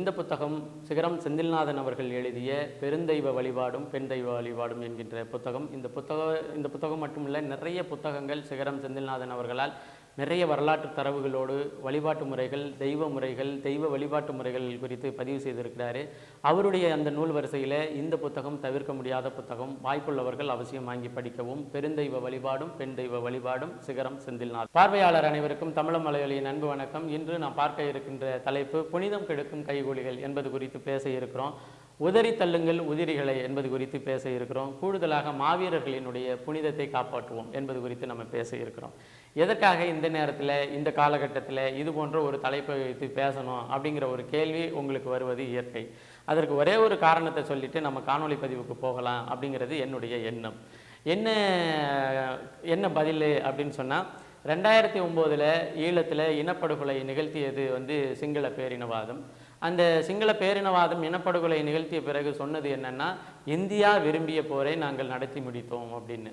இந்த புத்தகம் சிகரம் செந்தில்நாதன் அவர்கள் எழுதிய பெருந்தெய்வ வழிபாடும் பெண் தெய்வ வழிபாடும் என்கின்ற புத்தகம். இந்த புத்தகம் மட்டுமில்லை, நிறைய புத்தகங்கள் சிகரம் செந்தில்நாதன் அவர்களால் நிறைய வரலாற்று தரவுகளோடு வழிபாட்டு முறைகள், தெய்வ முறைகள், தெய்வ வழிபாட்டு முறைகள் குறித்து பதிவு செய்திருக்கிறாரு. அவருடைய அந்த நூல் வரிசையில் இந்த புத்தகம் தவிர்க்க முடியாத புத்தகம். வாய்ப்புள்ளவர்கள் அவசியம் வாங்கி படிக்கவும். பெருந்தெய்வ வழிபாடும் பெண் தெய்வ வழிபாடும் சிகரம் செந்தில்நாதன். பார்வையாளர் அனைவருக்கும் தமிழ் மலையாளியின் அன்பு வணக்கம். இன்று நாம் பார்க்க இருக்கின்ற தலைப்பு புனிதம் கெடுக்கும் கைகூலிகள் என்பது குறித்து பேச இருக்கிறோம். உதறி தள்ளுங்கள் உதிரிகளை என்பது குறித்து பேச இருக்கிறோம். கூடுதலாக மாவீரர்களினுடைய புனிதத்தை காப்பாற்றுவோம் என்பது குறித்து நம்ம பேச இருக்கிறோம். எதற்காக இந்த நேரத்தில், இந்த காலகட்டத்தில் இது போன்ற ஒரு தலைப்பை வைத்து பேசணும் அப்படிங்கிற ஒரு கேள்வி உங்களுக்கு வருவது இயற்கை. அதற்கு ஒரே ஒரு காரணத்தை சொல்லிட்டு நம்ம காணொளி பதிவுக்கு போகலாம் அப்படிங்கிறது என்னுடைய எண்ணம். என்ன பதில் அப்படின்னு சொன்னால், 2009 ஈழத்தில் இனப்படுகொலை நிகழ்த்தியது சிங்கள பேரினவாதம். அந்த சிங்கள பேரினவாதம் இனப்படுகொலை நிகழ்த்திய பிறகு சொன்னது என்னன்னா, இந்தியா விரும்பிய போரை நாங்கள் நடத்தி முடித்தோம் அப்படின்னு.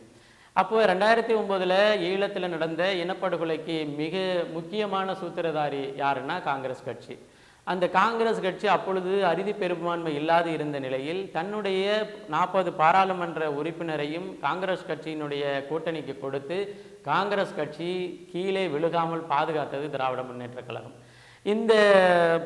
அப்போது 2009 ஈழத்தில் நடந்த இனப்படுகொலைக்கு மிக முக்கியமான சூத்திரதாரி யாருன்னா காங்கிரஸ் கட்சி. அந்த காங்கிரஸ் கட்சி அப்பொழுது அறுதி பெரும்பான்மை இல்லாது இருந்த நிலையில் தன்னுடைய 40 பாராளுமன்ற உறுப்பினரையும் காங்கிரஸ் கட்சியினுடைய கூட்டணிக்கு கொடுத்து காங்கிரஸ் கட்சி கீழே விழுகாமல் பாதுகாத்தது திராவிட முன்னேற்ற கழகம். இந்த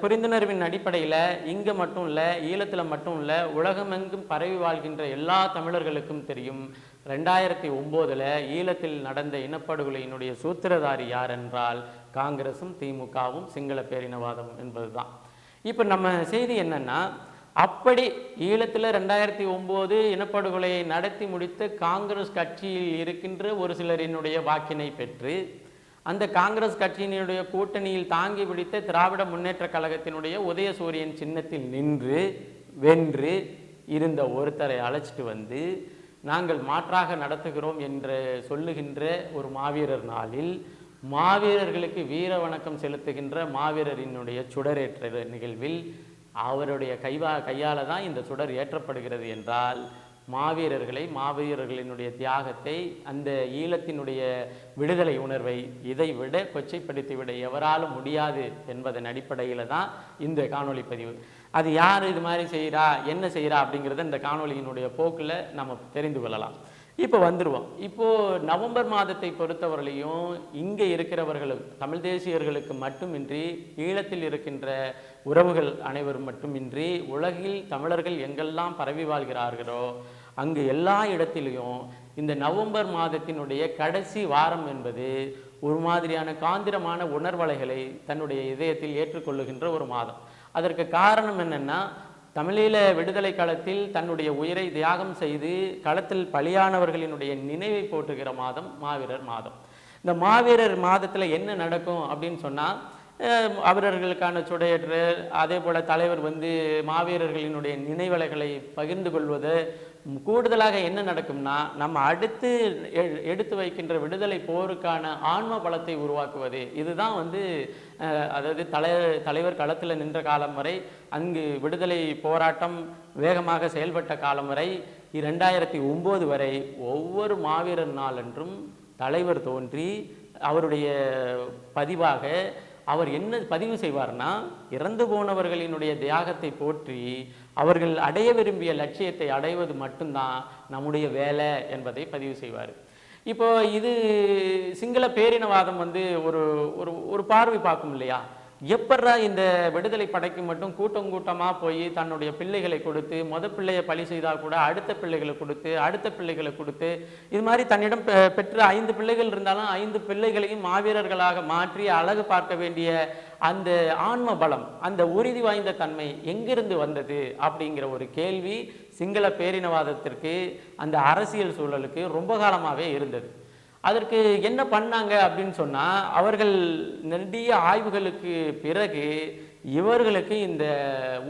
புரிந்துணர்வின் அடிப்படையில் இங்கே மட்டும் இல்லை, ஈழத்தில் மட்டும் இல்லை, உலகமெங்கும் பரவி வாழ்கின்ற எல்லா தமிழர்களுக்கும் தெரியும், 2009 ஈழத்தில் நடந்த இனப்படுகொலையினுடைய சூத்திரதாரி யார் என்றால் காங்கிரசும் திமுகவும் சிங்கள பேரினவாதம் என்பது தான். இப்போ நம்ம செய்தி என்னன்னா, அப்படி ஈழத்தில் 2009 இனப்படுகொலையை நடத்தி முடித்த காங்கிரஸ் கட்சியில் இருக்கின்ற ஒரு சிலரினுடைய வாக்கினை பெற்று அந்த காங்கிரஸ் கட்சியினுடைய கூட்டணியில் தாங்கி பிடித்த திராவிட முன்னேற்ற கழகத்தினுடைய உதயசூரியன் சின்னத்தில் நின்று வென்று இருந்த ஒருத்தரை அழைச்சிட்டு நாங்கள் மாற்றாக நடத்துகிறோம் என்று சொல்லுகின்ற ஒரு மாவீரர் நாளில் மாவீரர்களுக்கு வீர வணக்கம் செலுத்துகின்ற மாவீரரினுடைய சுடரேற்ற நிகழ்வில் அவருடைய கையால் தான் இந்த சுடர் ஏற்றப்படுகிறது என்றால், மாவீரர்களினுடைய தியாகத்தை, அந்த ஈழத்தினுடைய விடுதலை உணர்வை இதை விட கொச்சைப்படுத்திவிட எவராலும் முடியாது என்பதன் அடிப்படையில் தான் இந்த காணொளி பதிவு. அது யார் இது மாதிரி செய்கிறா, என்ன செய்கிறா அப்படிங்கிறத இந்த காணொளியினுடைய போக்கில் நம்ம தெரிந்து கொள்ளலாம். இப்போ வந்துடுவோம். இப்போது நவம்பர் மாதத்தை பொறுத்தவரையிலையும் இங்கே இருக்கிறவர்களும் தமிழ் தேசியர்களுக்கு மட்டுமின்றி ஈழத்தில் இருக்கின்ற உறவுகள் அனைவரும் மட்டுமின்றி உலகில் தமிழர்கள் எங்கெல்லாம் பரவி வாழ்கிறார்களோ அங்கு எல்லா இடத்திலையும் இந்த நவம்பர் மாதத்தினுடைய கடைசி வாரம் என்பது ஒரு மாதிரியான காந்திரமான உணர்வலைகளை தன்னுடைய இதயத்தில் ஏற்றுக்கொள்ளுகின்ற ஒரு மாதம். அதற்கு காரணம் என்னென்னா, தமிழீழ விடுதலை களத்தில் தன்னுடைய உயிரை தியாகம் செய்து களத்தில் பலியானவர்களினுடைய நினைவை போற்றுகிற மாதம் மாவீரர் மாதம். இந்த மாவீரர் மாதத்தில் என்ன நடக்கும் அப்படின்னு சொன்னால், அவர்களுக்கான சுடையேற்று, அதே போல் தலைவர் மாவீரர்களினுடைய நினைவலைகளை பகிர்ந்து கொள்வது. கூடுதலாக என்ன நடக்கும்னா, நம்ம அடுத்து எடுத்து வைக்கின்ற விடுதலை போருக்கான ஆன்ம பலத்தை உருவாக்குவது. இதுதான் அதாவது தலைவர் களத்தில் நின்ற காலம் வரை, அங்கு விடுதலை போராட்டம் வேகமாக செயல்பட்ட காலம் வரை, 2009 வரை ஒவ்வொரு மாவீரர் நாளன்றும் தலைவர் தோன்றி அவருடைய பதிவாக அவர் என்ன பதிவு செய்வார்னா, இறந்து போனவர்களினுடைய தியாகத்தை போற்றி அவர்கள் அடைய விரும்பிய லட்சியத்தை அடைவது மட்டும்தான் நம்முடைய வேலை என்பதை பதிவு செய்வார். இப்போ இது சிங்கள பேரினவாதம் ஒரு ஒரு பார்வை பார்க்கும் இல்லையா, எப்பட்றா இந்த விடுதலை படைக்கு மட்டும் கூட்டமாக போய் தன்னுடைய பிள்ளைகளை கொடுத்து, பிள்ளையை பழி செய்தால் கூட அடுத்த பிள்ளைகளை கொடுத்து, அடுத்த பிள்ளைகளை கொடுத்து, இது மாதிரி தன்னிடம் பெற்ற 5 பிள்ளைகள் இருந்தாலும் 5 பிள்ளைகளையும் மாவீரர்களாக மாற்றி அழகு பார்க்க வேண்டிய அந்த ஆன்ம பலம், அந்த உறுதி வாய்ந்த தன்மை எங்கிருந்து வந்தது அப்படிங்கிற ஒரு கேள்வி சிங்கள பேரினவாதத்திற்கு, அந்த அரசியல் சூழலுக்கு ரொம்ப காலமாகவே இருந்தது. அதற்கு என்ன பண்ணாங்க அப்படின்னு சொன்னால், அவர்கள் நெடிய ஆய்வுகளுக்கு பிறகு இவர்களுக்கு இந்த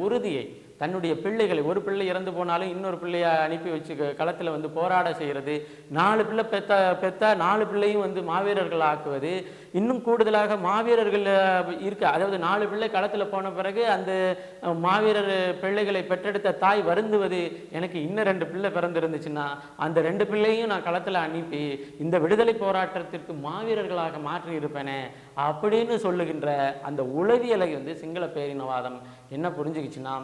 உறுதியை, தன்னுடைய பிள்ளைகளை, ஒரு பிள்ளை இறந்து போனாலும் இன்னொரு பிள்ளையை அனுப்பி வச்சு களத்தில் வந்து போராட செய்கிறது, 4 பிள்ளை பெத்தா 4 பிள்ளையும் வந்து மாவீரர்கள் ஆக்குவது, இன்னும் கூடுதலாக மாவீரர்கள் அதாவது 4 பிள்ளை களத்தில் போன பிறகு அந்த மாவீரர் பிள்ளைகளை பெற்றெடுத்த தாய் வருந்துவது, எனக்கு இன்னும் 2 பிள்ளை பிறந்திருந்துச்சுன்னா அந்த 2 பிள்ளையும் நான் களத்தில் அனுப்பி இந்த விடுதலை போராட்டத்திற்கு மாவீரர்களாக மாற்றி இருப்பேனே அப்படின்னு சொல்லுகின்ற அந்த உளவியலை வந்து சிங்கள பேரினவாதம் என்ன புரிஞ்சுக்கிச்சுன்னா,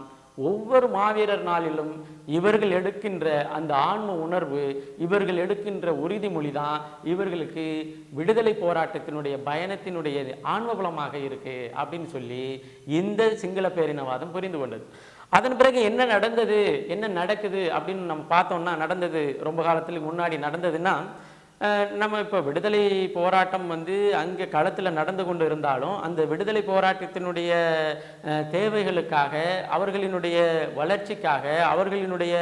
ஒவ்வொரு மாவீரர் நாளிலும் இவர்கள் எடுக்கின்ற அந்த ஆன்ம உணர்வு, இவர்கள் எடுக்கின்ற உறுதிமொழி தான் இவர்களுக்கு விடுதலை போராட்டத்தினுடைய பயணத்தினுடைய ஆன்மபலமாக இருக்கு அப்படின்னு சொல்லி இந்த சிங்கள பேரினவாதம் புரிந்து கொண்டது. அதன் பிறகு என்ன நடந்தது, என்ன நடக்குது அப்படின்னு நம்ம பார்த்தோம்னா, நடந்தது ரொம்ப காலத்துக்கு முன்னாடி நடந்ததுன்னா, நம்ம இப்போ விடுதலை போராட்டம் வந்து அங்கே களத்தில் நடந்து கொண்டு இருந்தாலும் அந்த விடுதலை போராட்டத்தினுடைய தேவைகளுக்காக, அவர்களினுடைய வளர்ச்சிக்காக, அவர்களினுடைய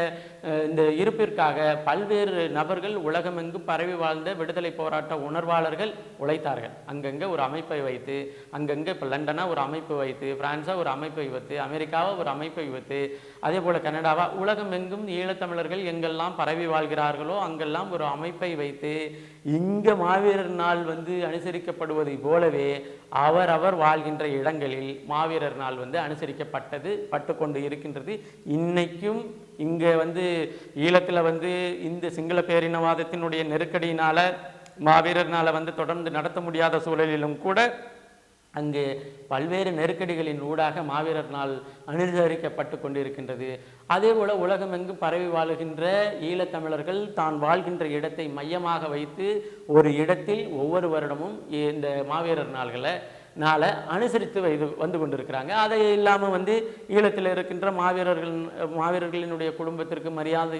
இந்த இருப்பிற்காக பல்வேறு நபர்கள் உலகமெங்கும் பரவி வாழ்ந்த விடுதலை போராட்ட உணர்வாளர்கள் உழைத்தார்கள். அங்கங்கே ஒரு அமைப்பை வைத்து, அங்கங்கே இப்போ லண்டனா ஒரு அமைப்பு வைத்து, பிரான்ஸா ஒரு அமைப்பை வைத்து, அமெரிக்காவா ஒரு அமைப்பை வைத்து, அதே போல் கனடாவா, உலகமெங்கும் ஈழத்தமிழர்கள் எங்கெல்லாம் பரவி வாழ்கிறார்களோ அங்கெல்லாம் ஒரு அமைப்பை வைத்து இங்க மாவீரர் நாள் வந்து அனுசரிக்கப்படுவதை போலவே அவர் வாழ்கின்ற இடங்களில் மாவீரர் நாள் வந்து பட்டு கொண்டு இருக்கின்றது. இன்னைக்கும் இங்க வந்து ஈழத்துல வந்து இந்த சிங்கள பேரினவாதத்தினுடைய நெருக்கடியினால மாவீரர் நாளை வந்து தொடர்ந்து நடத்த முடியாத சூழலிலும் கூட அங்கு பல்வேறு நெருக்கடிகளின் ஊடாக மாவீரர் நாள் அனுசரிக்கப்பட்டு கொண்டிருக்கின்றது. அதே போல உலகமெங்கும் பரவி வாழுகின்ற ஈழத்தமிழர்கள் தான் வாழ்கின்ற இடத்தை மையமாக வைத்து ஒரு இடத்தில் ஒவ்வொரு வருடமும் இந்த மாவீரர் நாளை அனுசரித்து வந்து கொண்டிருக்கிறாங்க. அதை இல்லாமல் வந்து ஈழத்தில் இருக்கின்ற மாவீரர்களினுடைய குடும்பத்திற்கு மரியாதை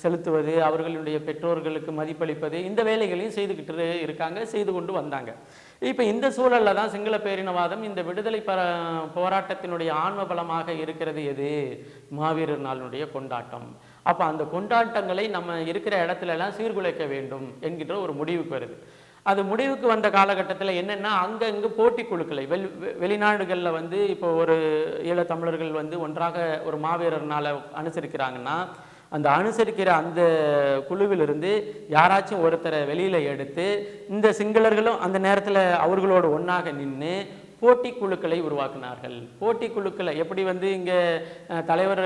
செலுத்துவது, அவர்களுடைய பெற்றோர்களுக்கு மதிப்பளிப்பது, இந்த வேலைகளையும் செய்துக்கிட்டு இருக்காங்க, செய்து கொண்டு வந்தாங்க. இப்போ இந்த சூழலில் தான் சிங்கள பேரினவாதம் இந்த விடுதலை போராட்டத்தினுடைய ஆன்ம பலமாக இருக்கிறது எது? மாவீரர் நாளினுடைய கொண்டாட்டம். அப்போ அந்த கொண்டாட்டங்களை நம்ம இருக்கிற இடத்துலலாம் சீர்குலைக்க வேண்டும் என்கின்ற ஒரு முடிவுக்கு வருது. அது முடிவுக்கு வந்த காலகட்டத்தில் என்னென்னா, அங்கங்கே போட்டி குழுக்களை வெளிநாடுகளில் வந்து இப்போ ஒரு ஈழத்தமிழர்கள் வந்து ஒன்றாக ஒரு மாவீரர் நாளை அனுசரிக்கிறாங்கன்னா, அந்த அனுசரிக்கிற அந்த குழுவிலிருந்து யாராச்சும் ஒருத்தரை வெளியில் எடுத்து இந்த சிங்களர்களும் அந்த நேரத்தில் அவர்களோடு ஒன்றாக நின்று போட்டி குழுக்களை உருவாக்கினார்கள். போட்டி குழுக்களை எப்படி வந்து இங்கே தலைவர்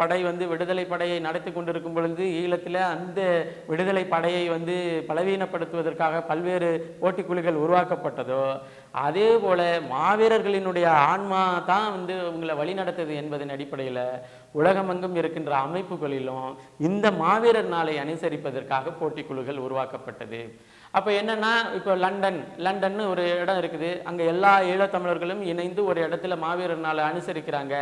படை வந்து விடுதலை படையை நடத்தி கொண்டிருக்கும் பொழுது ஈழத்தில் அந்த விடுதலை படையை வந்து பலவீனப்படுத்துவதற்காக பல்வேறு போட்டி குழுக்கள் உருவாக்கப்பட்டதோ, அதே போல மாவீரர்களினுடைய ஆன்மா தான் வந்து உங்களை வழிநடத்துது என்பதன் அடிப்படையில் உலகமெங்கும் இருக்கின்ற அமைப்புகளிலும் இந்த மாவீரர் நாளை அனுசரிப்பதற்காக போட்டி குழுக்கள் உருவாக்கப்பட்டது. அப்போ என்னன்னா, இப்போ லண்டன் ஒரு இடம் இருக்குது, அங்கே எல்லா ஈழத்தமிழர்களும் இணைந்து ஒரு இடத்துல மாவீரர் நாளை அனுசரிக்கிறாங்க.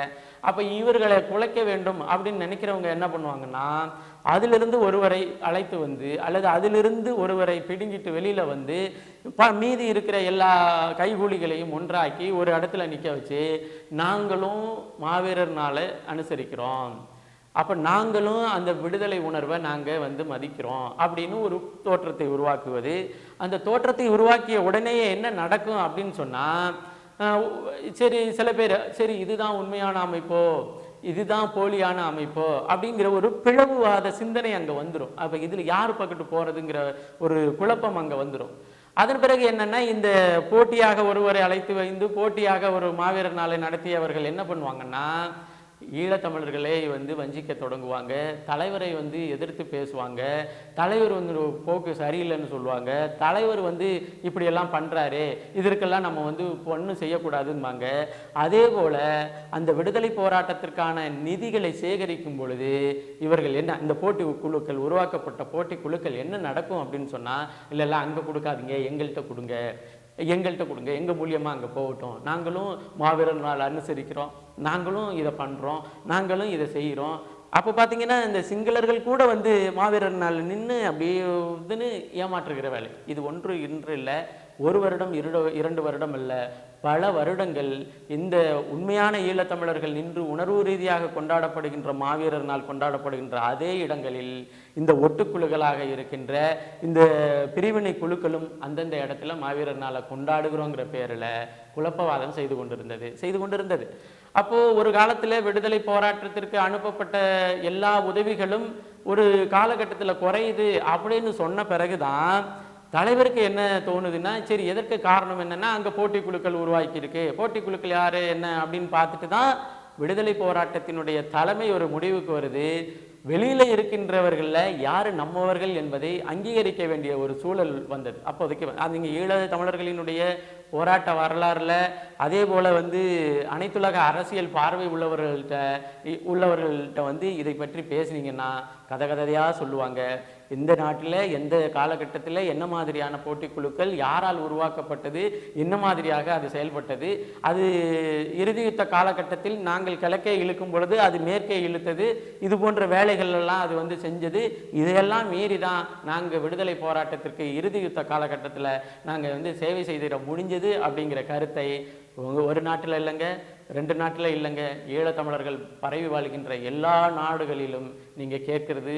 அப்போ இவர்களை குலைக்க வேண்டும் அப்படின்னு நினைக்கிறவங்க என்ன பண்ணுவாங்கன்னா, அதிலிருந்து ஒருவரை அழைத்து வந்து அல்லது அதிலிருந்து ஒருவரை பிடுங்கிட்டு வெளியில் வந்து மீதி இருக்கிற எல்லா கைகூலிகளையும் ஒன்றாக்கி ஒரு இடத்துல நிற்க வச்சு, நாங்களும் மாவீரர் நாளை அனுசரிக்கிறோம், அப்போ நாங்களும் அந்த விடுதலை உணர்வை நாங்கள் வந்து மதிக்கிறோம் அப்படின்னு ஒரு தோற்றத்தை உருவாக்குவது. அந்த தோற்றத்தை உருவாக்கிய உடனேயே என்ன நடக்கும் அப்படின்னு சொன்னால், சரி சில பேர் சரி இதுதான் உண்மையான அமைப்போ, இதுதான் போலியான அமைப்போ அப்படிங்கிற ஒரு பிளவுவாத சிந்தனை அங்கே வந்துடும். அப்போ இதில் யார் பக்கத்து போகிறதுங்கிற ஒரு குழப்பம் அங்கே வந்துடும். அதன் பிறகு என்னென்னா, இந்த போட்டியாக ஒருவரை அழைத்து வைத்து போட்டியாக ஒரு மாவீரர் நாளை நடத்தியவர்கள் என்ன பண்ணுவாங்கன்னா, ஈழத்தமிழர்களை வந்து வஞ்சிக்க தொடங்குவாங்க, தலைவரை வந்து எதிர்த்து பேசுவாங்க, தலைவர் வந்து போக்கு சரியில்லைன்னு சொல்லுவாங்க, தலைவர் வந்து இப்படியெல்லாம் பண்ணுறாரு, இதற்கெல்லாம் நம்ம வந்து ஒன்றும் செய்யக்கூடாதும்பாங்க. அதே போல் அந்த விடுதலை போராட்டத்திற்கான நிதிகளை சேகரிக்கும் பொழுது இவர்கள் என்ன, இந்த போட்டி குழுக்கள் உருவாக்கப்பட்ட போட்டி குழுக்கள் என்ன நடக்கும் அப்படின்னு சொன்னால், இல்லை அங்கே கொடுக்காதீங்க, எங்கள்கிட்ட கொடுங்க, எங்கள் மூலியமாக அங்கே போகட்டும், நாங்களும் மாவீரர் நாள் அனுசரிக்கிறோம், நாங்களும் இதை பண்ணுறோம், நாங்களும் இதை செய்கிறோம். அப்போ பார்த்தீங்கன்னா இந்த சிங்களர்கள் கூட வந்து மாவீரர் நாள் நின்று அப்படியே இதுன்னு ஏமாற்றுகிற வேலை. இது ஒன்று இன்று இல்லை, ஒரு வருடம் 2 வருடம் இல்லை, பல வருடங்கள் இந்த உண்மையான ஈழத்தமிழர்கள் நின்று உணர்வு ரீதியாக கொண்டாடப்படுகின்ற மாவீரர் நாள் கொண்டாடப்படுகின்ற அதே இடங்களில் இந்த ஒட்டுக்குழுக்களாக இருக்கின்ற இந்த பிரிவினை குழுக்களும் அந்தந்த இடத்துல மாவீரர் நாளை கொண்டாடுகிறோங்கிற பேரில் குழப்பவாதம் செய்து கொண்டிருந்தது. அப்போது ஒரு காலத்தில் விடுதலை போராட்டத்திற்கு அனுப்பப்பட்ட எல்லா உதவிகளும் ஒரு காலகட்டத்தில் குறையுது அப்படின்னு சொன்ன பிறகுதான் தலைவருக்கு என்ன தோணுதுன்னா, சரி எதற்கு காரணம் என்னன்னா, அங்கே போட்டி குழுக்கள் உருவாக்கியிருக்கு, போட்டி குழுக்கள் யார் என்ன அப்படின்னு பார்த்துட்டு தான் விடுதலை போராட்டத்தினுடைய தலைமை ஒரு முடிவுக்கு வருது. வெளியில் இருக்கின்றவர்களில் யார் நம்மவர்கள் என்பதை அங்கீகரிக்க வேண்டிய ஒரு சூழல் வந்தது. அப்போதைக்கு அது இங்கே ஈழ தமிழர்களினுடைய போராட்ட வரலாறுல அதே போல் அனைத்துலக அரசியல் பார்வை உள்ளவர்கள்ட்ட இதை பற்றி பேசுனீங்கன்னா கதையாக சொல்லுவாங்க. இந்த நாட்டில் எந்த காலகட்டத்தில் என்ன மாதிரியான போட்டி குழுக்கள் யாரால் உருவாக்கப்பட்டது, என்ன மாதிரியாக அது செயல்பட்டது, அது இறுதி யுத்த காலகட்டத்தில் நாங்கள் கிழக்கே இழுக்கும் பொழுது அது மேற்கே இழுத்தது, இது போன்ற வேலைகள் எல்லாம் அது செஞ்சது. இதையெல்லாம் மீறி தான் நாங்கள் விடுதலை போராட்டத்திற்கு இறுதி யுத்த காலகட்டத்தில் நாங்கள் சேவை செய்திட முடிஞ்சது அப்படிங்கிற கருத்தை ஒரு நாட்டில் இல்லைங்க, 2 நாட்டில் இல்லைங்க, ஈழத்தமிழர்கள் பரவி வாழ்கின்ற எல்லா நாடுகளிலும் நீங்கள் கேட்கறது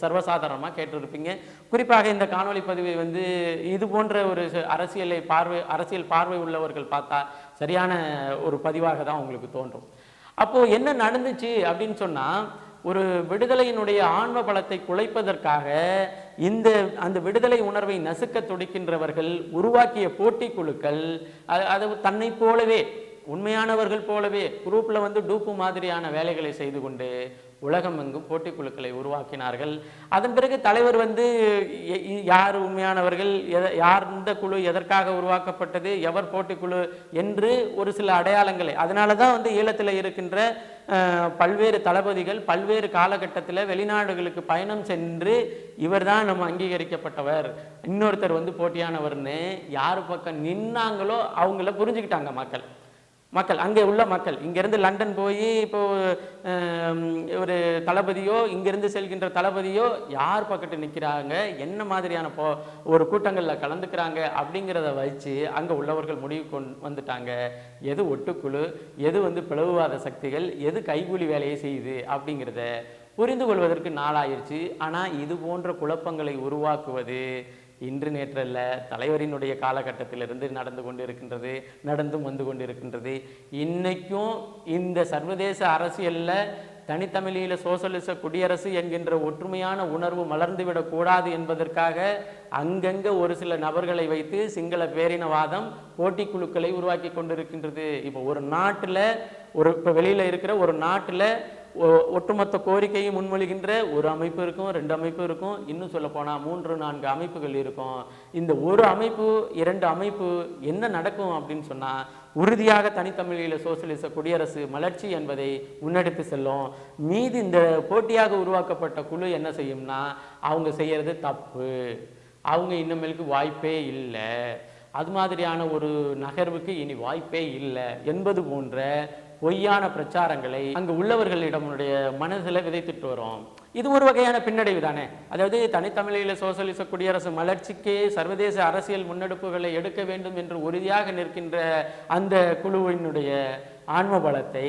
சர்வசாதாரணமாக கேட்டிருப்பீங்க. குறிப்பாக இந்த காணொலி பதிவை இது போன்ற ஒரு அரசியல் பார்வை உள்ளவர்கள் பார்த்தா சரியான ஒரு பதிவாக தான் உங்களுக்கு தோன்றும். அப்போது என்ன நடந்துச்சு அப்படின்னு சொன்னால், ஒரு விடுதலையினுடைய ஆன்ம பலத்தை குலைப்பதற்காக அந்த விடுதலை உணர்வை நசுக்க துடிக்கின்றவர்கள் உருவாக்கிய போட்டி குழுக்கள் அது தன்னை போலவே உண்மையானவர்கள் போலவே குரூப்பில் டூப்பு மாதிரியான வேலைகளை செய்து கொண்டு உலகம் எங்கும் போட்டி குழுக்களை உருவாக்கினார்கள். அதன் பிறகு தலைவர் யார் உண்மையானவர்கள், யார் இந்த குழு எதற்காக உருவாக்கப்பட்டது, எவர் போட்டி குழு என்று ஒரு சில அடையாளங்களை, அதனால தான் ஈழத்தில் இருக்கின்ற பல்வேறு தளபதிகள் பல்வேறு காலகட்டத்தில் வெளிநாடுகளுக்கு பயணம் சென்று இவர் தான் நம்ம அங்கீகரிக்கப்பட்டவர், இன்னொருத்தர் போட்டியானவர்னு யார் பக்கம் நின்னாங்களோ அவங்கள புரிஞ்சுக்கிட்டாங்க மக்கள் அங்கே உள்ள மக்கள். இங்கேருந்து லண்டன் போய் இப்போது ஒரு தளபதியோ இங்கேருந்து செல்கின்ற தளபதியோ யார் பக்கத்து நிற்கிறாங்க, என்ன மாதிரியான ஒரு கூட்டங்களில் கலந்துக்கிறாங்க அப்படிங்கிறத வச்சு அங்கே உள்ளவர்கள் முடிவு வந்துட்டாங்க. எது ஒட்டுக்குழு, எது பிளவுவாத சக்திகள், எது கைகூலி வேலையை செய்யுது அப்படிங்கிறத புரிந்து கொள்வதற்கு நாளாயிருச்சு. ஆனால் இது போன்ற குழப்பங்களை உருவாக்குவது இன்று நேற்றல்ல, தலைவரினுடைய காலகட்டத்திலிருந்து நடந்தும் வந்து கொண்டிருக்கின்றது. இன்னைக்கும் இந்த சர்வதேச அரசியலில் தனித்தமிழீழ சோசலிச குடியரசு என்கின்ற ஒற்றுமையான உணர்வு மலர்ந்துவிடக்கூடாது என்பதற்காக அங்கங்கே ஒரு சில நபர்களை வைத்து சிங்கள பேரினவாதம் போட்டி குழுக்களை உருவாக்கி கொண்டிருக்கின்றது. இப்போ ஒரு நாட்டில் இப்போ வெளியில் இருக்கிற ஒரு நாட்டில் ஒட்டுமொத்த கோரிக்கையை முன்மொழிகின்ற ஒரு அமைப்பு இருக்கும், 2 அமைப்பு இருக்கும், இன்னும் சொல்ல போனால் 3-4 அமைப்புகள் இருக்கும். இந்த ஒரு அமைப்பு 2 அமைப்பு என்ன நடக்கும் அப்படின்னு சொன்னால், உறுதியாக தனித்தமிழீழ சோசலிச குடியரசு மலர்ச்சி என்பதை முன்னெடுத்து செல்லும். மீது இந்த போட்டியாக உருவாக்கப்பட்ட குழு என்ன செய்யும்னா, அவங்க செய்யறது தப்பு, அவங்க இன்னமேலுக்கு வாய்ப்பே இல்லை, அது மாதிரியான ஒரு நகர்வுக்கு இனி வாய்ப்பே இல்லை என்பது போன்ற பொய்யான பிரச்சாரங்களை அங்கு உள்ளவர்களிடமுடைய மனதில் விதைத்துட்டு வரும். இது ஒரு வகையான பின்னடைவு தானே. அதாவது தனித்தமிழீழ சோசலிச குடியரசு மலர்ச்சிக்கு சர்வதேச அரசியல் முன்னெடுப்புகளை எடுக்க வேண்டும் என்று உறுதியாக நிற்கின்ற அந்த குழுவினுடைய ஆன்ம பலத்தை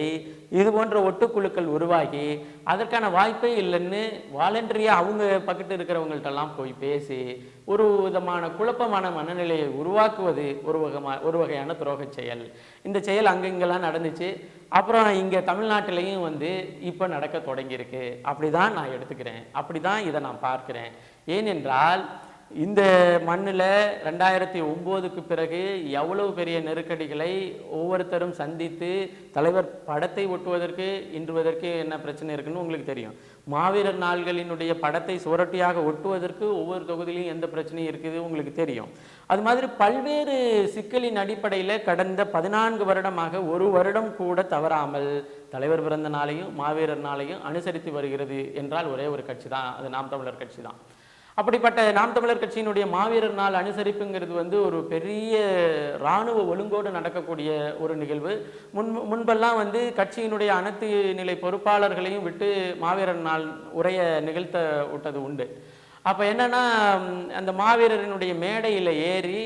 இது போன்ற ஒட்டுக்குழுக்கள் உருவாகி அதற்கான வாய்ப்பே இல்லைன்னு வாலண்டரியாக அவங்க பக்கத்து இருக்கிறவங்கள்ட்டெல்லாம் போய் பேசி ஒரு விதமான குழப்பமான மனநிலையை உருவாக்குவது ஒரு வகையான துரோக செயல். இந்த செயல் அங்கங்கெல்லாம் நடந்துச்சு. அப்புறம் இங்கே தமிழ்நாட்டிலையும் இப்போ நடக்க தொடங்கியிருக்கு. அப்படி தான் நான் எடுத்துக்கிறேன், அப்படி தான் இதை நான் பார்க்கிறேன். ஏனென்றால் இந்த மண்ணில் 2009க்கு பிறகு எவ்வளவு பெரிய நெருக்கடிகளை ஒவ்வொருத்தரும் சந்தித்து தலைவர் படத்தை ஒட்டுவதற்கு இன்றுவதற்கு என்ன பிரச்சனை இருக்குன்னு உங்களுக்கு தெரியும். மாவீரர் நாள்களினுடைய படத்தை சுவரொட்டியாக ஒட்டுவதற்கு ஒவ்வொரு தொகுதியிலையும் எந்த பிரச்சனையும் இருக்குது உங்களுக்கு தெரியும். அது மாதிரி பல்வேறு சிக்கலின் அடிப்படையில் கடந்த 14 வருடமாக ஒரு வருடம் கூட தவறாமல் தலைவர் பிறந்த நாளையும் மாவீரர் நாளையும் அனுசரித்து வருகிறது என்றால் ஒரே ஒரு கட்சி தான், அது நாம் தமிழர் கட்சி தான். அப்படிப்பட்ட நாம் தமிழர் கட்சியினுடைய மாவீரர் நாள் அனுசரிப்புங்கிறது ஒரு பெரிய இராணுவ ஒழுங்கோடு நடக்கக்கூடிய ஒரு நிகழ்வு. முன்பெல்லாம் கட்சியினுடைய அனைத்து நிலை பொறுப்பாளர்களையும் விட்டு மாவீரர் நாள் உரையை நிகழ்த்த விட்டது உண்டு. அப்போ என்னன்னா, அந்த மாவீரரினுடைய மேடையில் ஏறி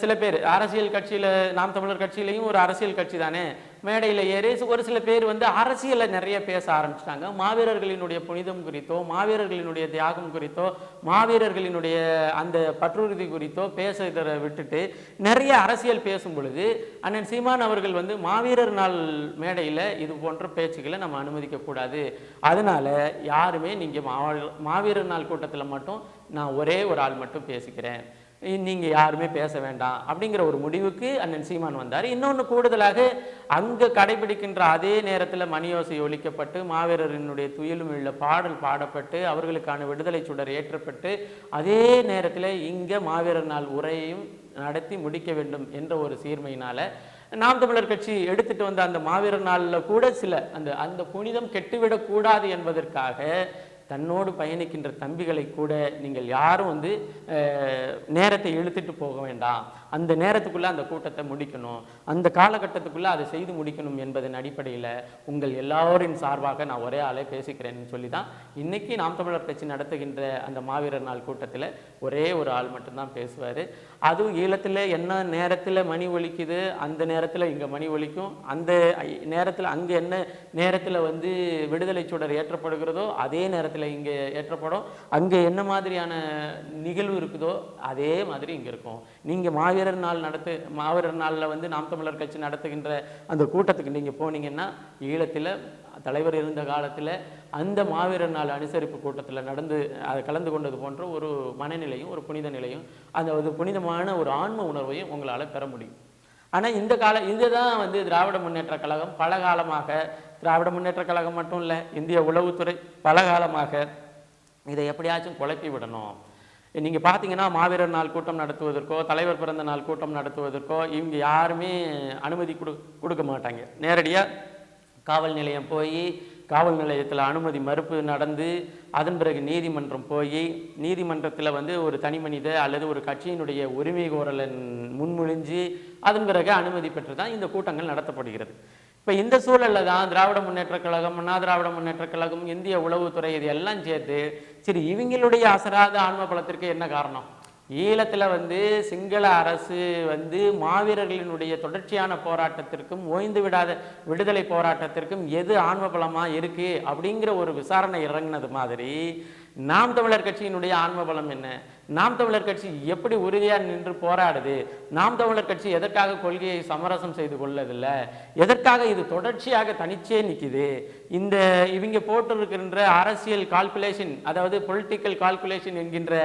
சில பேர் அரசியல் கட்சியில், நாம் தமிழர் கட்சியிலையும் ஒரு அரசியல் கட்சி தானே, மேடையில் ஏறி ஒரு சில பேர் வந்து அரசியலை நிறைய பேச ஆரம்பிச்சிட்டாங்க. மாவீரர்களினுடைய புனிதம் குறித்தோ, மாவீரர்களினுடைய தியாகம் குறித்தோ, மாவீரர்களினுடைய அந்த பற்றுறுதி குறித்தோ பேசுறதை விட்டுட்டு நிறைய அரசியல் பேசும் பொழுது அண்ணன் சீமான் அவர்கள் வந்து மாவீரர் நாள் மேடையில் இது போன்ற பேச்சுக்களை நம்ம அனுமதிக்கக்கூடாது, அதனால யாருமே நீங்கள் மாவீரர் நாள் கூட்டத்தில் மட்டும் நான் ஒரே ஒரு ஆள் மட்டும் பேசிக்கிறேன், நீங்கள் யாருமே பேச வேண்டாம் அப்படிங்கிற ஒரு முடிவுக்கு அண்ணன் சீமான் வந்தார். இன்னொன்று கூடுதலாக அங்கே கடைபிடிக்கின்ற அதே நேரத்தில் மணியோசை ஒலிக்கப்பட்டு மாவீரரினுடைய துயிலும் உள்ள பாடல் பாடப்பட்டு அவர்களுக்கான விடுதலை சுடர் ஏற்றப்பட்டு அதே நேரத்தில் இங்கே மாவீரர் நாள் உரையையும் நடத்தி முடிக்க வேண்டும் என்ற ஒரு சீர்மையினால நாம் தமிழர் கட்சி எடுத்துட்டு வந்த அந்த மாவீரர் நாளில் கூட சில அந்த புனிதம் கெட்டுவிடக்கூடாது என்பதற்காக தன்னோடு பயணிக்கின்ற தம்பிகளை கூட நீங்கள் யாரும் வந்து நேரத்தை இழுத்துட்டு போக வேண்டாம், அந்த நேரத்துக்குள்ளே அந்த கூட்டத்தை முடிக்கணும், அந்த காலகட்டத்துக்குள்ளே அதை செய்து முடிக்கணும் என்பதன் அடிப்படையில் உங்கள் எல்லோரின் சார்பாக நான் ஒரே ஆளே பேசிக்கிறேன்னு சொல்லி தான் இன்றைக்கி நாம் தமிழர் கட்சி நடத்துகின்ற அந்த மாவீரர் நாள் கூட்டத்தில் ஒரே ஒரு ஆள் மட்டும்தான் பேசுவார். அதுவும் ஈழத்தில் என்ன நேரத்தில் மணி ஒலிக்குது அந்த நேரத்தில் இங்கே மணி ஒலிக்கும், அந்த நேரத்தில் அங்கே என்ன நேரத்தில் வந்து விடுதலை சுடர் ஏற்றப்படுகிறதோ அதே நேரத்தில் இங்கே ஏற்றப்படும், அங்கே என்ன மாதிரியான நிகழ்வு இருக்குதோ அதே மாதிரி இங்கே இருக்கும். நீங்கள் மாவீரர் நாளில் வந்து நாம் தமிழர் கட்சி நடத்துகின்ற அந்த கூட்டத்துக்கு நீங்கள் போனீங்கன்னா ஈழத்தில் தலைவர் இருந்த காலத்தில் அந்த மாவீரர் நாள் அனுசரிப்பு கூட்டத்தில் அதை கலந்து கொண்டது போன்ற ஒரு மனநிலையும் ஒரு புனித நிலையும் அந்த ஒரு புனிதமான ஒரு ஆன்ம உணர்வையும் உங்களால் பெற முடியும். ஆனால் இதுதான் வந்து திராவிட முன்னேற்ற கழகம் பல காலமாக, திராவிட முன்னேற்ற கழகம் மட்டும் இல்லை, இந்திய உளவுத்துறை பல காலமாக இதை எப்படியாச்சும் குழப்பி விடணும். நீங்கள் பார்த்தீங்கன்னா மாவீரர் நாள் கூட்டம் நடத்துவதற்கோ தலைவர் பிறந்த நாள் கூட்டம் நடத்துவதற்கோ இவங்க யாருமே அனுமதி கொடுக்க மாட்டாங்க. நேரடியாக காவல் நிலையம் போய் காவல் நிலையத்தில் அனுமதி மறுப்பு நடந்து அதன் பிறகு நீதிமன்றம் போய் நீதிமன்றத்தில் வந்து ஒரு தனி மனித அல்லது ஒரு கட்சியினுடைய உரிமை கோரலை முன்மொழிஞ்சு அதன் பிறகு அனுமதி பெற்று தான் இந்த கூட்டங்கள் நடத்தப்படுகிறது. இப்போ இந்த சூழலில் தான் திராவிட முன்னேற்ற கழகம், அண்ணா திராவிட முன்னேற்ற கழகம், இந்திய உளவுத்துறை இது எல்லாம் சேர்த்து சரி இவங்களுடைய அசராத ஆன்ம பலத்திற்கு என்ன காரணம், ஈழத்தில் வந்து சிங்கள அரசு வந்து மாவீரர்களினுடைய தொடர்ச்சியான போராட்டத்திற்கும் ஓய்ந்து விடாத விடுதலை போராட்டத்திற்கும் எது ஆன்ம பலமாக இருக்குது அப்படிங்கிற ஒரு விசாரணை இறங்கினது மாதிரி நாம் தமிழர் கட்சியினுடைய ஆன்ம பலம் என்ன, நாம் தமிழர் கட்சி எப்படி உறுதியாக நின்று போராடுது, நாம் தமிழர் கட்சி எதற்காக கொள்கையை சமரசம் செய்து கொள்ளதில்லை, எதற்காக இது தொடர்ச்சியாக தனிச்சே நிற்கிது, இவங்க போட்டிருக்கின்ற அரசியல் கால்குலேஷன் அதாவது பொலிட்டிக்கல் கால்குலேஷன் என்கின்ற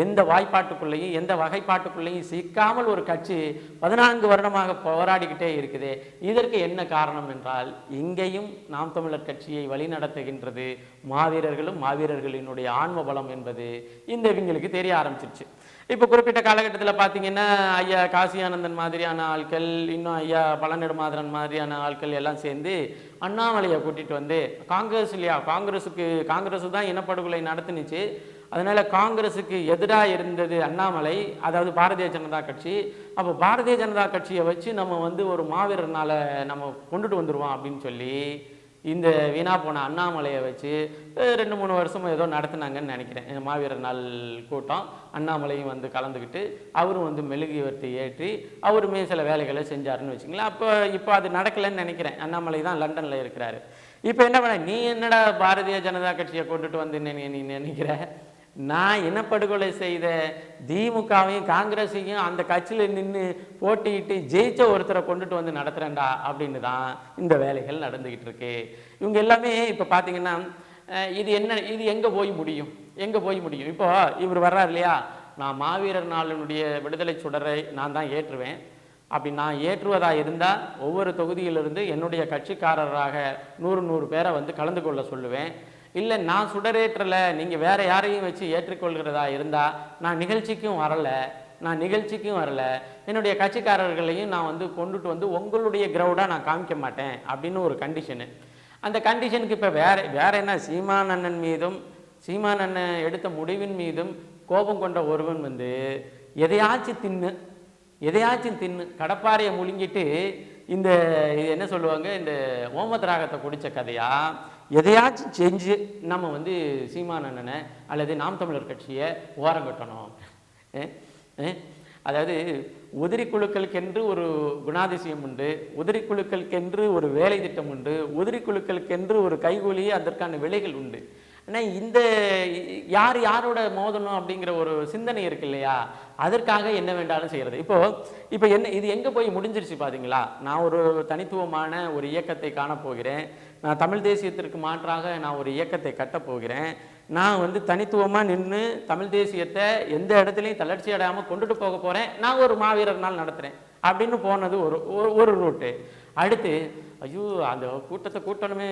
எந்த வாய்ப்பாட்டுக்குள்ளேயும் எந்த வகைப்பாட்டுக்குள்ளேயும் சிக்காமல் ஒரு கட்சி 14 வருடமாக போராடிக்கிட்டே இருக்குது. இதற்கு என்ன காரணம் என்றால் இங்கேயும் நாம் தமிழர் கட்சியை வழிநடத்துகின்றது மாவீரர்களும் மாவீரர்களினுடைய ஆன்ம பலம் என்பது இவங்களுக்கு தெரிய ஆரம்பிச்சிருச்சு. இப்போ குறிப்பிட்ட காலகட்டத்தில் பார்த்தீங்கன்னா ஐயா காசி ஆனந்தன் மாதிரியான ஆட்கள், இன்னும் ஐயா பழநெடுமாறன் மாதிரியான ஆட்கள் எல்லாம் சேர்ந்து அண்ணாமலையை கூட்டிகிட்டு வந்து காங்கிரஸு தான் இனப்படுகொலை நடத்துனுச்சு, அதனால் காங்கிரஸுக்கு எதிராக இருந்தது அண்ணாமலை, அதாவது பாரதிய ஜனதா கட்சி. அப்போ பாரதிய ஜனதா கட்சியை வச்சு நம்ம வந்து ஒரு மாவீரர் நாளை நம்ம கொண்டுட்டு வந்துடுவோம் அப்படின்னு சொல்லி இந்த வீணா போன அண்ணாமலையை வச்சு 2-3 வருஷம் ஏதோ நடத்துனாங்கன்னு நினைக்கிறேன் மாவீரர் நாள் கூட்டம். அண்ணாமலையும் வந்து கலந்துக்கிட்டு அவரும் வந்து மெழுகுவர்த்தி ஏற்றி அவருமே சில வேலைகளை செஞ்சாருன்னு வச்சுங்களேன். இப்போ அது நடக்கலைன்னு நினைக்கிறேன். அண்ணாமலை தான் லண்டனில் இருக்கிறாரு. இப்போ என்ன பண்ண, நீ என்னடா பாரதிய ஜனதா கட்சியை கொண்டுட்டு வந்து நீ நினைக்கிற, நான் இனப்படுகொலை செய்த திமுகவையும் காங்கிரஸையும் அந்த கட்சியில் நின்று போட்டிட்டு ஜெயிச்ச ஒருத்தரை கொண்டுட்டு வந்து நடத்துகிறேன்டா அப்படின்னு தான் இந்த வேலைகள் நடந்துக்கிட்டு இருக்கு. இவங்க எல்லாமே இப்போ பார்த்தீங்கன்னா இது எங்கே போய் முடியும் இப்போ இவர் வர்றார் இல்லையா, நான் மாவீரர் நாளினுடைய விடுதலை சுடரை நான் தான் ஏற்றுவேன், அப்படி நான் ஏற்றுவதாக இருந்தால் ஒவ்வொரு தொகுதியிலிருந்து என்னுடைய கட்சிக்காரராக 100 பேரை வந்து கலந்து கொள்ள சொல்லுவேன். இல்லை நான் சுடரேற்றலை, நீங்கள் வேறு யாரையும் வச்சு ஏற்றுக்கொள்கிறதா இருந்தால் நான் நிகழ்ச்சிக்கும் வரலை, என்னுடைய கட்சிக்காரர்களையும் நான் வந்து கொண்டுட்டு வந்து உங்களுடைய கிரௌடாக நான் காமிக்க மாட்டேன் அப்படின்னு ஒரு கண்டிஷனு. அந்த கண்டிஷனுக்கு இப்போ வேற என்ன, சீமான் அண்ணன் எடுத்த முடிவின் மீதும் கோபம் கொண்ட ஒருவன் வந்து எதையாச்சும் தின்னு கடப்பாறையை முழுங்கிட்டு இது என்ன சொல்லுவாங்க, இந்த ஓமத்ராகத்தை குடித்த கதையா எதையாச்சும் செஞ்சு நம்ம வந்து சீமான் அண்ணனை அல்லது நாம் தமிழர் கட்சியை ஓரங்கட்டணும். அதாவது உதிரி குழுக்களுக்கென்று ஒரு குணாதிசயம் உண்டு, உதிரி குழுக்களுக்கென்று ஒரு வேலை திட்டம் உண்டு, உதிரி குழுக்களுக்கென்று ஒரு கைகூலி அதற்கான விலைகள் உண்டு. ஆனால் இந்த யார் யாரோட மோதணும் அப்படிங்கிற ஒரு சிந்தனை இருக்கு இல்லையா, அதற்காக என்ன வேண்டாலும் செய்கிறது. இப்போ என்ன இது எங்கே போய் முடிஞ்சிருச்சு பார்த்தீங்களா? நான் ஒரு தனித்துவமான ஒரு இயக்கத்தை காணப்போகிறேன், நான் தமிழ் தேசியத்திற்கு மாற்றாக நான் ஒரு இயக்கத்தை கட்டப்போகிறேன், நான் வந்து தனித்துவமாக நின்று தமிழ் தேசியத்தை எந்த இடத்துலையும் தளர்ச்சி அடையாமல் கொண்டுட்டு போக போகிறேன், நான் ஒரு மாவீரர் நாள் நடத்துகிறேன் அப்படின்னு போனது ஒரு ரூட்டு. அடுத்து ஐயோ அந்த கூட்டத்தை கூட்டணுமே,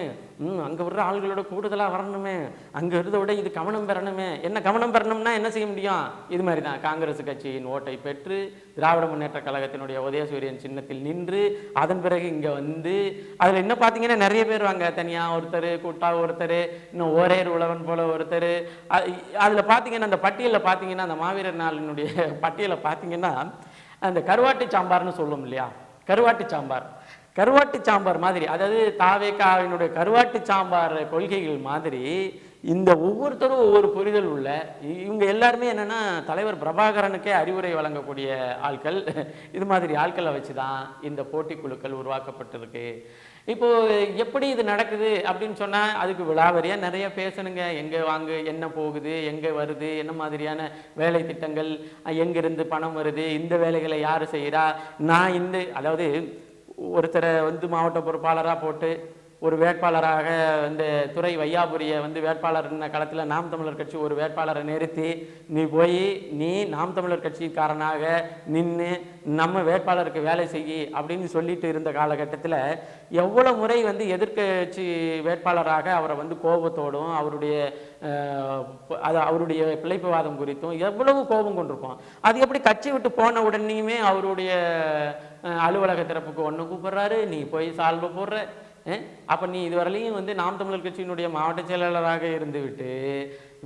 அங்கே விடுற ஆள்களோட கூடுதலாக வரணுமே, அங்கே இருந்த விட இது கவனம் பெறணுமே. என்ன கவனம் பெறணும்னா என்ன செய்ய முடியும்? இது மாதிரி தான் காங்கிரஸ் கட்சியின் ஓட்டை பெற்று திராவிட முன்னேற்ற கழகத்தினுடைய உதயசூரியன் சின்னத்தில் நின்று அதன் பிறகு இங்கே வந்து அதில் என்ன பார்த்தீங்கன்னா நிறைய பேர் வாங்க, தனியாக ஒருத்தர், கூட்டாக ஒருத்தர், இன்னும் ஒரே உழவன் போல ஒருத்தர். அதில் பார்த்தீங்கன்னா அந்த பட்டியலில் பார்த்தீங்கன்னா அந்த மாவீரர் நாளினுடைய பட்டியலை பார்த்தீங்கன்னா அந்த கருவாட்டு சாம்பார்னு சொல்லும் இல்லையா, கருவாட்டு சாம்பார் மாதிரி, அதாவது தாவேகாவினுடைய கருவாட்டு சாம்பார் கொள்கைகள் மாதிரி இந்த ஒவ்வொருத்தரும் ஒவ்வொரு புரிதல் உள்ள இவங்க எல்லாருமே என்னன்னா தலைவர் பிரபாகரனுக்கே அறிவுரை வழங்கக்கூடிய ஆட்கள். இது மாதிரி ஆட்களை வச்சு தான் இந்த போட்டி குழுக்கள் உருவாக்கப்பட்டிருக்கு. இப்போ எப்படி இது நடக்குது அப்படின்னு சொன்னால் அதுக்கு விலாவரியாக நிறைய பேசணுங்க. எங்கே வாங்க, என்ன போகுது, எங்கே வருது, என்ன மாதிரியான வேலை திட்டங்கள், எங்கேருந்து பணம் வருது, இந்த வேலைகளை யார் செய்கிறா, நான் அதாவது ஒருத்தரை வந்து மாவட்ட பொறுப்பாளராக போட்டு ஒரு வேட்பாளராக இந்த துறை வையாபுரியை வந்து வேட்பாளர் களத்தில் நாம் தமிழர் கட்சி ஒரு வேட்பாளரை நிறுத்தி நீ நாம் தமிழர் கட்சிக்காரனாக நின்று நம்ம வேட்பாளருக்கு வேலை செய்யி அப்படின்னு சொல்லிட்டு இருந்த காலகட்டத்தில் எவ்வளோ முறை வந்து எதிர்க்கட்சி வேட்பாளராக அவரை வந்து கோபத்தோடும் அவருடைய பிழைப்புவாதம் குறித்தும் எவ்வளவு கோபம் கொண்டிருப்போம். அது எப்படி கட்சி விட்டு போன உடனேயுமே அவருடைய அலுவலக திறப்புக்கு ஒன்று கூப்பிடுறாரு, நீ போய் சால்வை போடுற, அப்போ நீ இதுவரையிலையும் வந்து நாம் தமிழர் கட்சியினுடைய மாவட்ட செயலாளராக இருந்துவிட்டு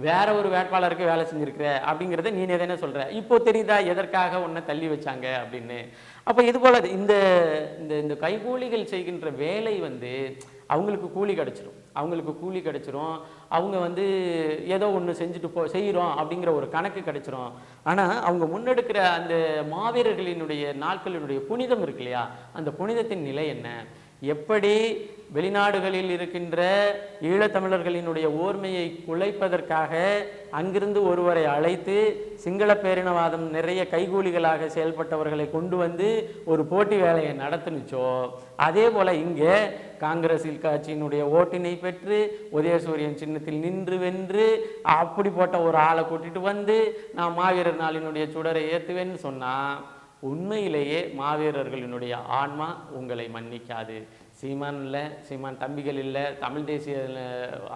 வேற ஒரு வேட்பாளருக்கு வேலை செஞ்சுருக்கிற அப்படிங்கிறத நீ எதனா சொல்கிற. இப்போ தெரியுதா எதற்காக உன்னை தள்ளி வச்சாங்க அப்படின்னு. அப்போ இது போல் இந்த இந்த கைகூலிகள் செய்கின்ற வேலை வந்து அவங்களுக்கு கூலி கிடச்சிரும், அவங்க வந்து ஏதோ ஒன்று செஞ்சுட்டு செய்கிறோம் அப்படிங்கிற ஒரு கணக்கு கிடச்சிரும். ஆனால் அவங்க முன்னெடுக்கிற அந்த மாவீரர்களினுடைய நாட்களினுடைய புனிதம் இருக்கு இல்லையா, அந்த புனிதத்தின் நிலை என்ன, எப்படி வெளிநாடுகளில் இருக்கின்ற ஈழத்தமிழர்களினுடைய ஓர்மையை குலைப்பதற்காக அங்கிருந்து ஒருவரை அழைத்து சிங்கள பேரினவாதம் நிறைய கைகூலிகளாக செயல்பட்டவர்களை கொண்டு வந்து ஒரு போட்டி வேலையை நடத்துனுச்சோ, அதே போல இங்கே காங்கிரஸில் கட்சியினுடைய ஓட்டினை பெற்று உதயசூரியன் சின்னத்தில் நின்று வென்று அப்படி போட்ட ஒரு ஆளை கூட்டிட்டு வந்து நான் மாவீரர் நாளினுடைய சுடரை ஏற்றுவேன்னு சொன்னால் உண்மையிலேயே மாவீரர்களினுடைய ஆன்மா உங்களை மன்னிக்காது. சீமான் இல்லை, சீமான் தம்பிகள் இல்லை, தமிழ் தேசிய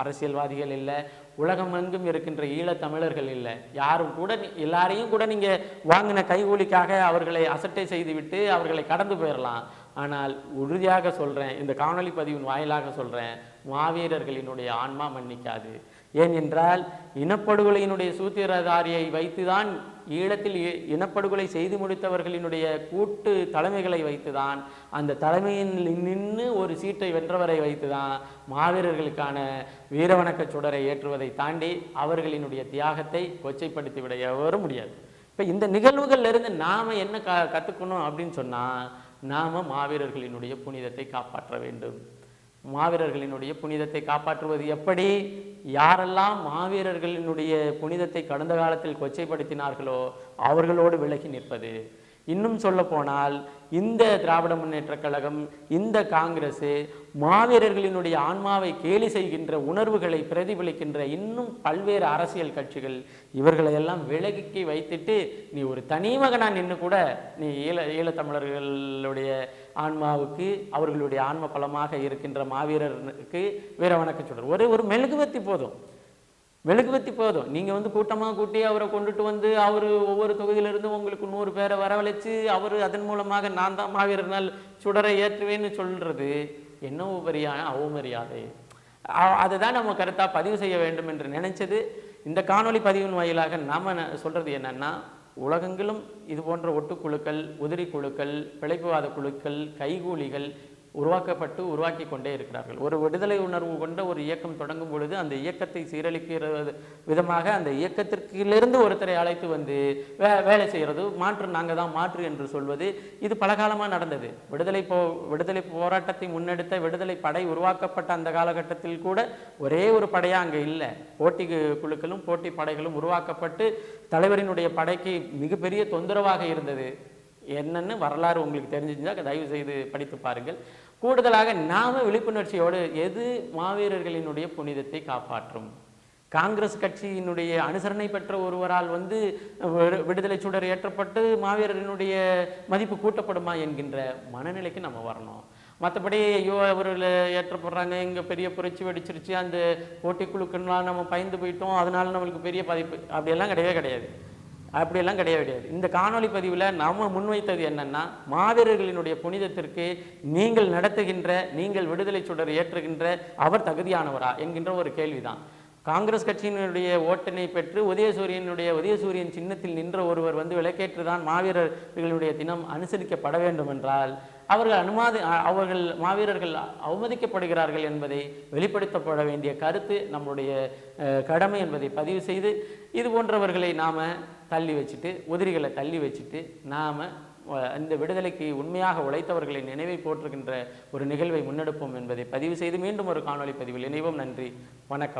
அரசியல்வாதிகள் இல்லை, உலகமெங்கும் இருக்கின்ற ஈழத்தமிழர்கள் இல்லை, யாரும் கூட எல்லாரையும் கூட நீங்கள் வாங்கின கைகூலிக்காக அவர்களை அசட்டை செய்துவிட்டு அவர்களை கடந்து போயிடலாம். ஆனால் உறுதியாக சொல்கிறேன், இந்த காணொலி பதிவின் வாயிலாக சொல்கிறேன், மாவீரர்களினுடைய ஆன்மா மன்னிக்காது. ஏனென்றால் இனப்படுகொலையினுடைய சூத்திரதாரியை வைத்துதான், ஈழத்தில் இனப்படுகொலை செய்து முடித்தவர்களினுடைய கூட்டு தலைமைகளை வைத்துதான், அந்த தலைமையின் நின்று ஒரு சீட்டை வென்றவரை வைத்துதான் மாவீரர்களுக்கான வீரவணக்க சுடரை ஏற்றுவதை தாண்டி அவர்களினுடைய தியாகத்தை கொச்சைப்படுத்தி விட எவரும் முடியாது. இப்போ இந்த நிகழ்வுகள்லேருந்து நாம் என்ன கற்றுக்கணும் அப்படின்னு சொன்னால், நாம் மாவீரர்களினுடைய புனிதத்தை காப்பாற்ற வேண்டும். மாவீரர்களினுடைய புனிதத்தை காப்பாற்றுவது எப்படி? யாரெல்லாம் மாவீரர்களினுடைய புனிதத்தை கடந்த காலத்தில் கொச்சைப்படுத்தினார்களோ அவர்களோடு விலகி நிற்பது. இன்னும் சொல்ல போனால் இந்த திராவிட முன்னேற்ற கழகம், இந்த காங்கிரஸ் மாவீரர்களினுடைய ஆன்மாவை கேலி செய்கின்ற உணர்வுகளை பிரதிபலிக்கின்ற இன்னும் பல்வேறு அரசியல் கட்சிகள் இவர்களையெல்லாம் விலகி வைத்துட்டு நீ ஒரு தனி மகனா நின்று கூட நீ ஈழத்தமிழர்களுடைய ஆன்மாவுக்கு, அவர்களுடைய ஆன்ம பலமாக இருக்கின்ற மாவீரருக்கு வீரவணக்க சுடர் ஒரு மெழுகுவத்தி போதும். நீங்கள் வந்து கூட்டமாக கூட்டி அவரை கொண்டுட்டு வந்து அவர் ஒவ்வொரு தொகுதியிலிருந்து உங்களுக்கு 100 பேரை வரவழைச்சு அவர் அதன் மூலமாக நான் தான் மாவீரர் நாள் சுடரை ஏற்றுவேன்னு சொல்கிறது என்ன பெரிய அவமரியாதை. அதை தான் நம்ம கருத்தாக பதிவு செய்ய வேண்டும் என்று நினைச்சது. இந்த காணொலி பதிவின் வாயிலாக நாம் சொல்கிறது என்னன்னா, உலகெங்கிலும் இது போன்ற ஒட்டுக்குழுக்கள், உதிரி குழுக்கள், பிழைப்புவாத குழுக்கள், கைகூலிகள் உருவாக்கி கொண்டே இருக்கிறார்கள். ஒரு விடுதலை உணர்வு கொண்ட ஒரு இயக்கம் தொடங்கும் பொழுது அந்த இயக்கத்தை சீரழிக்கிற விதமாக அந்த இயக்கத்திற்கிலிருந்து ஒருத்தரை அழைத்து வந்து வேலை செய்கிறது, மாற்று நாங்கள் தான் மாற்று என்று சொல்வது இது பலகாலமாக நடந்தது. விடுதலை போராட்டத்தை முன்னெடுத்த விடுதலை படை உருவாக்கப்பட்ட அந்த காலகட்டத்தில் கூட ஒரே ஒரு படையாக அங்கே இல்லை. போட்டி குழுக்களும் போட்டி படைகளும் உருவாக்கப்பட்டு தலைவரினுடைய படைக்கு மிகப்பெரிய தொந்தரவாக இருந்தது. என்னன்னு வரலாறு உங்களுக்கு தெரிஞ்சிருந்தால் தயவு செய்து படித்து பாருங்கள். கூடுதலாக நாம விழிப்புணர்ச்சியோடு எது மாவீரர்களினுடைய புனிதத்தை காப்பாற்றும். காங்கிரஸ் கட்சியினுடைய அனுசரணை பெற்ற ஒருவரால் வந்து விடுதலை சுடர் ஏற்றப்பட்டு மாவீரரினுடைய மதிப்பு கூட்டப்படுமா என்கின்ற மனநிலைக்கு நம்ம வரணும். மற்றபடி ஐயோ அவர்கள் ஏற்றப்படுறாங்க, இங்கே பெரிய புரட்சி வெடிச்சிருச்சு, அந்த போட்டிக்குழுக்கெல்லாம் நம்ம பயந்து போயிட்டோம், அதனால நம்மளுக்கு பெரிய பாதிப்பு, அப்படியெல்லாம் கிடையாது. இந்த காணொளி பதிவில் நம்ம முன்வைத்தது என்னன்னா, மாவீரர்களினுடைய புனிதத்திற்கு நீங்கள் விடுதலை சுடர் ஏற்றுகின்ற அவர் தகுதியானவரா என்கின்ற ஒரு கேள்விதான். காங்கிரஸ் கட்சியினுடைய ஓட்டினை பெற்று உதயசூரியன் சின்னத்தில் நின்ற ஒருவர் வந்து விளக்கேற்றுதான் மாவீரர்களுடைய தினம் அனுசரிக்கப்பட வேண்டும் என்றால் அவர்கள் மாவீரர்கள் அவமதிக்கப்படுகிறார்கள் என்பதை வெளிப்படுத்தப்பட வேண்டிய கருத்து நம்முடைய கடமை என்பதை பதிவு செய்து, இது போன்றவர்களை நாம் தள்ளி வச்சுட்டு, உதிரிகளை தள்ளி வச்சுட்டு, நாம் இந்த விடுதலைக்கு உண்மையாக உழைத்தவர்களை நினைவை போற்றுகின்ற ஒரு நிகழ்வை முன்னெடுப்போம் என்பதை பதிவு செய்து மீண்டும் ஒரு காணொலி பதிவில் இணைவோம். நன்றி, வணக்கம்.